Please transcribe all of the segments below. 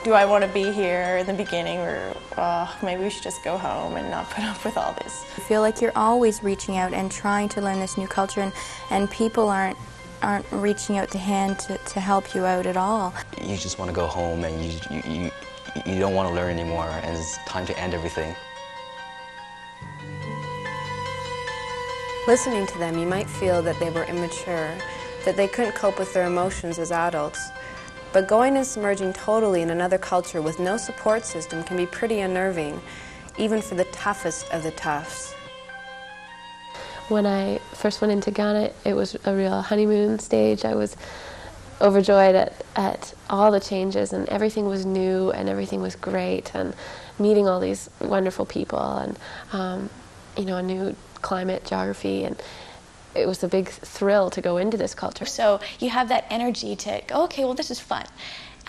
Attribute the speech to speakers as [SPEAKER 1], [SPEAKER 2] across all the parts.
[SPEAKER 1] do I want to be here in the beginning, or maybe we should just go home and not put up with all this?
[SPEAKER 2] I feel like you're always reaching out and trying to learn this new culture, and people aren't reaching out to hand to help you out at all.
[SPEAKER 3] You just want to go home, and you don't want to learn anymore, and it's time to end everything.
[SPEAKER 4] Listening to them, you might feel that they were immature, that they couldn't cope with their emotions as adults. But going and submerging totally in another culture with no support system can be pretty unnerving, even for the toughest of the toughs.
[SPEAKER 5] When I first went into Ghana, it was a real honeymoon stage. I was overjoyed at all the changes, and everything was new and everything was great, and meeting all these wonderful people, and a new climate, geography, and it was a big thrill to go into this culture.
[SPEAKER 6] So you have that energy to go, okay, well, this is fun.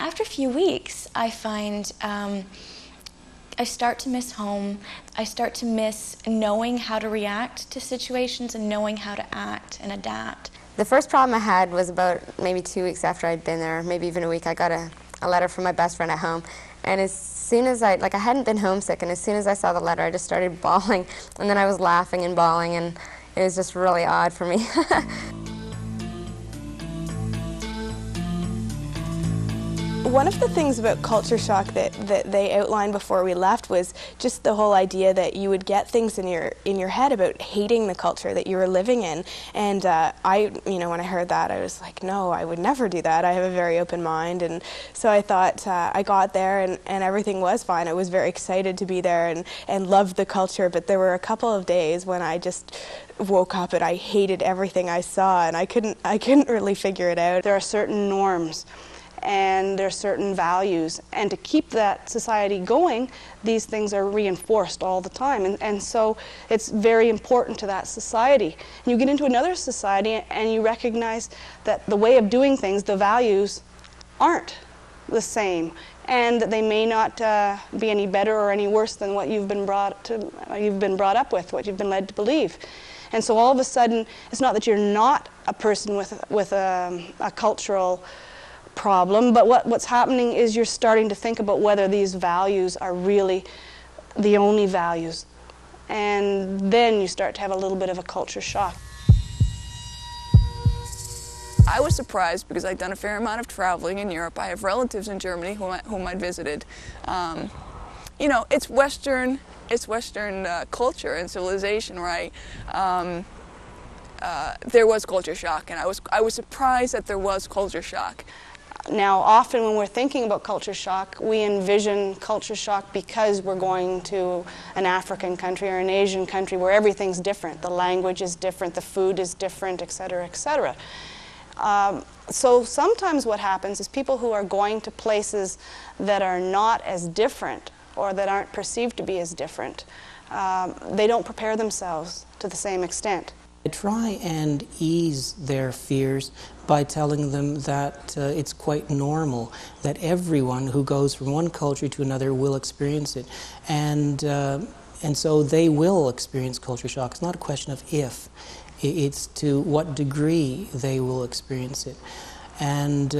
[SPEAKER 6] After a few weeks, I find I start to miss home. I start to miss knowing how to react to situations and knowing how to act and adapt.
[SPEAKER 7] The first problem I had was about maybe 2 weeks after I'd been there, maybe even a week. I got a letter from my best friend at home, and as soon as I hadn't been homesick, and as soon as I saw the letter, I just started bawling, and then I was laughing and bawling, and it was just really odd for me.
[SPEAKER 1] One of the things about culture shock that they outlined before we left was just the whole idea that you would get things in your head about hating the culture that you were living in. And when I heard that, I was like, no, I would never do that. I have a very open mind. And so I thought I got there and everything was fine. I was very excited to be there and loved the culture. But there were a couple of days when I just woke up and I hated everything I saw, and I couldn't really figure it out.
[SPEAKER 8] There are certain norms and there are certain values, and to keep that society going, these things are reinforced all the time, and so it's very important to that society. And you get into another society and you recognize that the way of doing things, the values, aren't the same, and that they may not be any better or any worse than what you've been brought up with, what you've been led to believe. And so all of a sudden, it's not that you're not a person with a cultural problem, but what's happening is you're starting to think about whether these values are really the only values. And then you start to have a little bit of a culture shock.
[SPEAKER 9] I was surprised because I'd done a fair amount of traveling in Europe. I have relatives in Germany whom I'd visited. It's Western culture and civilization, right? There was culture shock, and I was surprised that there was culture shock.
[SPEAKER 8] Now, often when we're thinking about culture shock, we envision culture shock because we're going to an African country or an Asian country where everything's different. The language is different, the food is different, et cetera, et cetera. So sometimes what happens is people who are going to places that are not as different or that aren't perceived to be as different, they don't prepare themselves to the same extent.
[SPEAKER 10] I try and ease their fears by telling them that it's quite normal, that everyone who goes from one culture to another will experience it. And so they will experience culture shock. It's not a question of if, it's to what degree they will experience it. And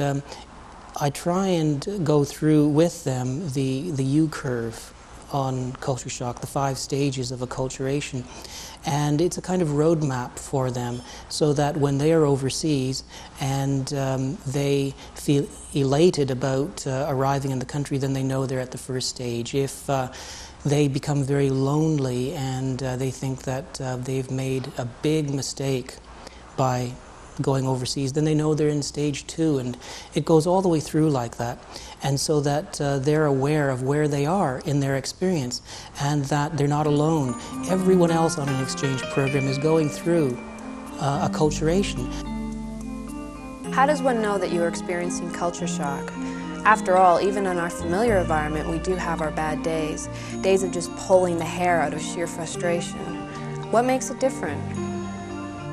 [SPEAKER 10] I try and go through with them the U-curve on culture shock, the 5 stages of acculturation. And it's a kind of roadmap for them so that when they are overseas and they feel elated about arriving in the country, then they know they're at the first stage. If they become very lonely and they think that they've made a big mistake by going overseas, then they know they're in stage 2, and it goes all the way through like that. And so that they're aware of where they are in their experience and that they're not alone. Everyone else on an exchange program is going through acculturation.
[SPEAKER 4] How does one know that you are experiencing culture shock? After all, even in our familiar environment, we do have our bad days, days of just pulling the hair out of sheer frustration. What makes it different?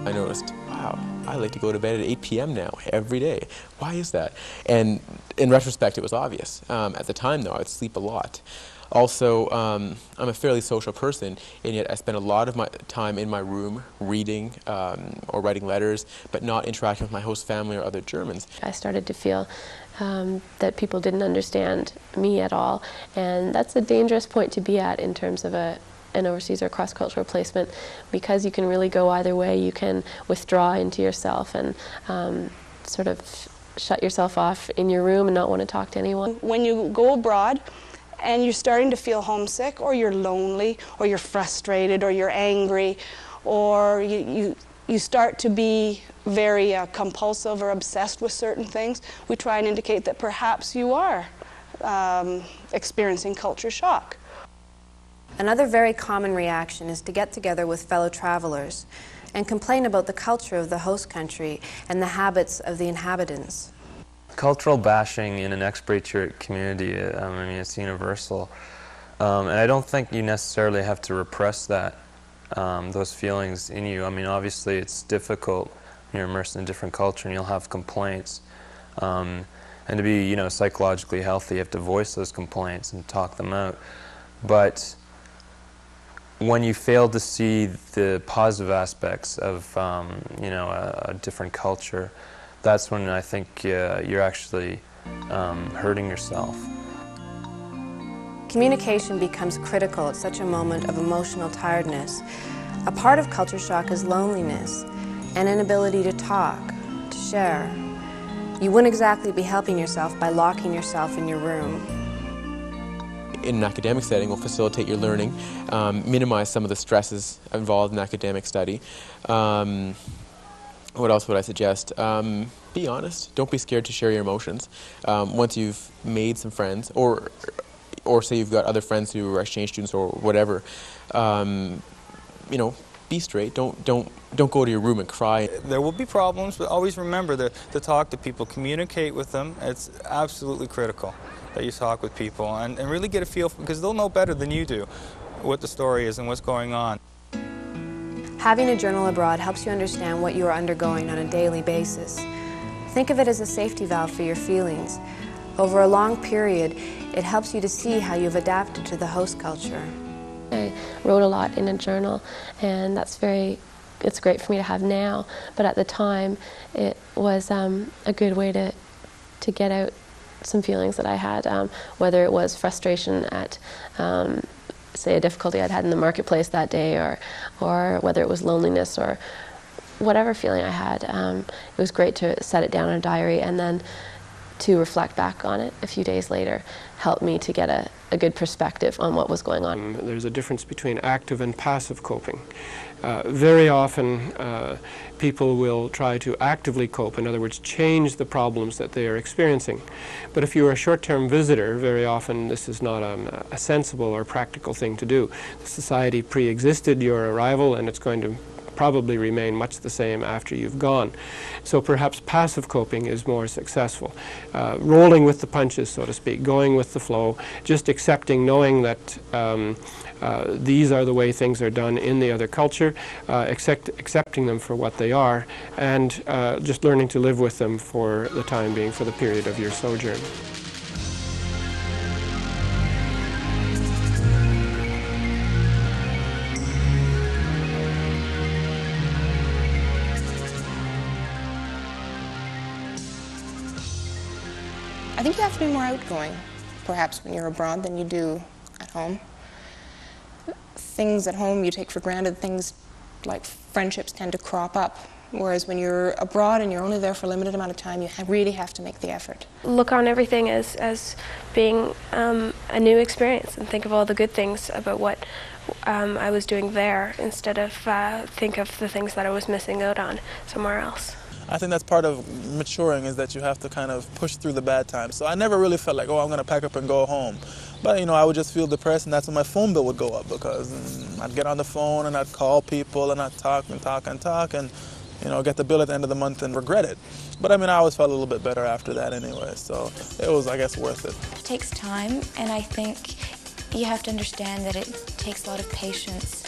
[SPEAKER 11] I noticed, wow, I like to go to bed at 8 p.m. now, every day. Why is that? And in retrospect, it was obvious. At the time, though, I would sleep a lot. Also, I'm a fairly social person, and yet I spend a lot of my time in my room reading or writing letters, but not interacting with my host family or other Germans.
[SPEAKER 5] I started to feel that people didn't understand me at all, and that's a dangerous point to be at in terms of an overseas or cross-cultural placement, because you can really go either way. You can withdraw into yourself and sort of shut yourself off in your room and not want to talk to anyone.
[SPEAKER 8] When you go abroad and you're starting to feel homesick, or you're lonely, or you're frustrated, or you're angry, or you start to be very compulsive or obsessed with certain things, we try and indicate that perhaps you are experiencing culture shock.
[SPEAKER 4] Another very common reaction is to get together with fellow travelers and complain about the culture of the host country and the habits of the inhabitants.
[SPEAKER 12] Cultural bashing in an expatriate community, I mean, it's universal. And I don't think you necessarily have to repress that, those feelings in you. I mean, obviously it's difficult when you're immersed in a different culture and you'll have complaints. And to be, you know, psychologically healthy, you have to voice those complaints and talk them out. But when you fail to see the positive aspects of, you know, a different culture, that's when I think you're actually hurting yourself.
[SPEAKER 4] Communication becomes critical at such a moment of emotional tiredness. A part of culture shock is loneliness, an inability to talk, to share. You wouldn't exactly be helping yourself by locking yourself in your room.
[SPEAKER 11] In an academic setting will facilitate your learning, minimize some of the stresses involved in academic study. What else would I suggest? Be honest. Don't be scared to share your emotions. Once you've made some friends, or say you've got other friends who are exchange students or whatever, you know, be straight. Don't go to your room and cry.
[SPEAKER 13] There will be problems, but always remember to talk to people, communicate with them. It's absolutely critical that you talk with people and really get a feel, because they'll know better than you do what the story is and what's going on.
[SPEAKER 4] Having a journal abroad helps you understand what you are undergoing on a daily basis. Think of it as a safety valve for your feelings. Over a long period, it helps you to see how you've adapted to the host culture.
[SPEAKER 5] I wrote a lot in a journal, and it's great for me to have now, but at the time it was a good way to get out some feelings that I had, whether it was frustration at say a difficulty I'd had in the marketplace that day, or whether it was loneliness or whatever feeling I had. It was great to set it down in a diary, and then to reflect back on it a few days later helped me to get a good perspective on what was going on.
[SPEAKER 14] There's a difference between active and passive coping. Very often people will try to actively cope, in other words, change the problems that they are experiencing. But if you're a short-term visitor, very often this is not a sensible or practical thing to do. The society pre-existed your arrival, and it's going to probably remain much the same after you've gone. So perhaps passive coping is more successful. Rolling with the punches, so to speak, going with the flow, just accepting, knowing that these are the way things are done in the other culture, accepting them for what they are, and just learning to live with them for the time being, for the period of your sojourn.
[SPEAKER 15] I think you have to be more outgoing, perhaps, when you're abroad than you do at home. Things at home you take for granted, things like friendships tend to crop up, whereas when you're abroad and you're only there for a limited amount of time, you really have to make the effort.
[SPEAKER 16] Look on everything as being a new experience, and think of all the good things about what I was doing there, instead of think of the things that I was missing out on somewhere else.
[SPEAKER 17] I think that's part of maturing, is that you have to kind of push through the bad times. So I never really felt like, oh, I'm going to pack up and go home. But, you know, I would just feel depressed, and that's when my phone bill would go up, because I'd get on the phone and I'd call people and I'd talk and talk and talk and, you know, get the bill at the end of the month and regret it. But, I mean, I always felt a little bit better after that anyway, so it was, I guess, worth it.
[SPEAKER 6] It takes time, and I think you have to understand that it takes a lot of patience